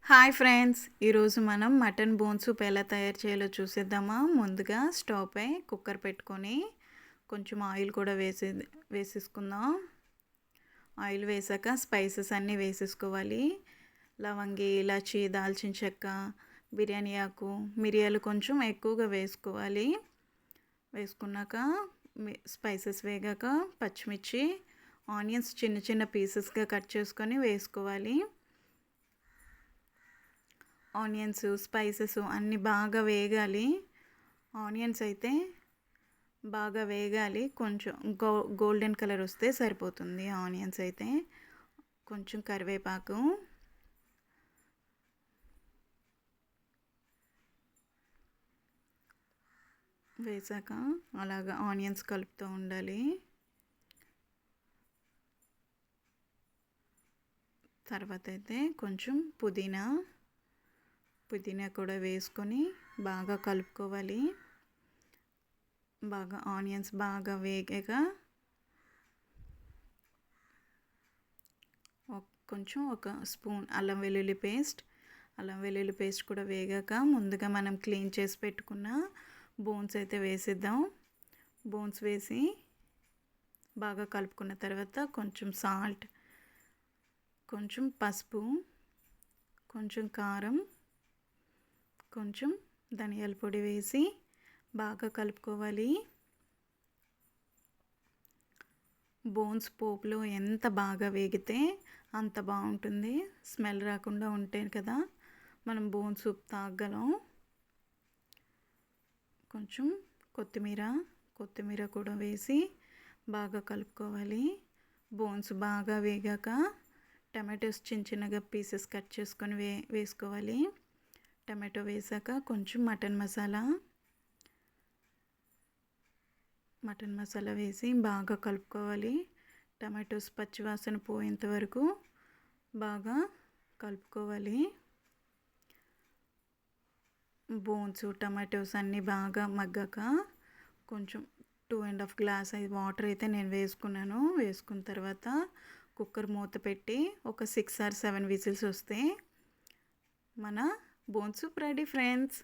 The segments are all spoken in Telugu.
హాయ్ ఫ్రెండ్స్, ఈరోజు మనం మటన్ బోన్ సూప్ ఎలా తయారు చేయాలో చూసేద్దామా. ముందుగా స్టవ్ పై కుక్కర్ పెట్టుకొని కొంచెం ఆయిల్ కూడా వేసేసుకుందాం. ఆయిల్ వేసాక స్పైసెస్ అన్నీ వేసేసుకోవాలి. లవంగి, ఇలాచి, దాల్చిన చెక్క, బిర్యానీ ఆకు, మిరియాలు కొంచెం ఎక్కువగా వేసుకోవాలి. వేసుకున్నాక స్పైసెస్ వేగాక పచ్చిమిర్చి, ఆనియన్స్ చిన్న చిన్న పీసెస్గా కట్ చేసుకొని వేసుకోవాలి. ఆనియన్స్, స్పైసెస్ అన్నీ బాగా వేగాలి. ఆనియన్స్ అయితే బాగా వేగాలి. కొంచెం గోల్డెన్ కలర్ వస్తే సరిపోతుంది. ఆనియన్స్ అయితే కొంచెం కరివేపాకు, వేసాక అలాగా ఆనియన్స్ కలుపుతూ ఉండాలి. తర్వాత అయితే కొంచెం పుదీనా కూడా వేసుకొని బాగా కలుపుకోవాలి. బాగా ఆనియన్స్ బాగా వేగాక కొంచెం ఒక స్పూన్ అల్లం వెల్లుల్లి పేస్ట్ కూడా వేగాక ముందుగా మనం క్లీన్ చేసి పెట్టుకున్న బోన్స్ అయితే వేసేద్దాం. బోన్స్ వేసి బాగా కలుపుకున్న తర్వాత కొంచెం సాల్ట్, కొంచెం పసుపు, కొంచెం కారం, కొంచెం ధనియాల పొడి వేసి బాగా కలుపుకోవాలి. బోన్స్ పోపులో ఎంత బాగా వేగితే అంత బాగుంటుంది. స్మెల్ రాకుండా ఉంటే కదా మనం బోన్ సూప్ తాగలం. కొంచెం కొత్తిమీర కూడా వేసి బాగా కలుపుకోవాలి. బోన్స్ బాగా వేగాక టమాటోస్ చిన్న చిన్నగా పీసెస్ కట్ చేసుకొని వేసుకోవాలి. టమాటో వేసాక కొంచెం మటన్ మసాలా వేసి బాగా కలుపుకోవాలి. టమాటోస్ పచ్చివాసన పోయేంత వరకు బాగా కలుపుకోవాలి. బోన్స్, టమాటోస్ అన్నీ బాగా మగ్గాక కొంచెం 2.5 గ్లాస్ వాటర్ అయితే నేను వేసుకున్నాను. వేసుకున్న తర్వాత కుక్కర్ మూత పెట్టి ఒక 6 or 7 విజిల్స్ వస్తే మన బోన్ సూప్ రెడీ ఫ్రెండ్స్.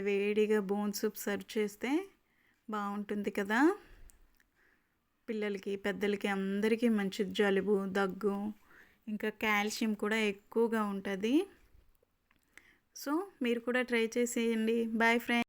వేడిగా బోన్ సూప్ సర్వ్ చేస్తే బాగుంటుంది కదా. పిల్లలకి, పెద్దలకి అందరికీ మంచిది. జలుబు, దగ్గు, ఇంకా కాల్షియం కూడా ఎక్కువగా ఉంటుంది. సో మీరు కూడా ట్రై చేసేయండి. Bye friends.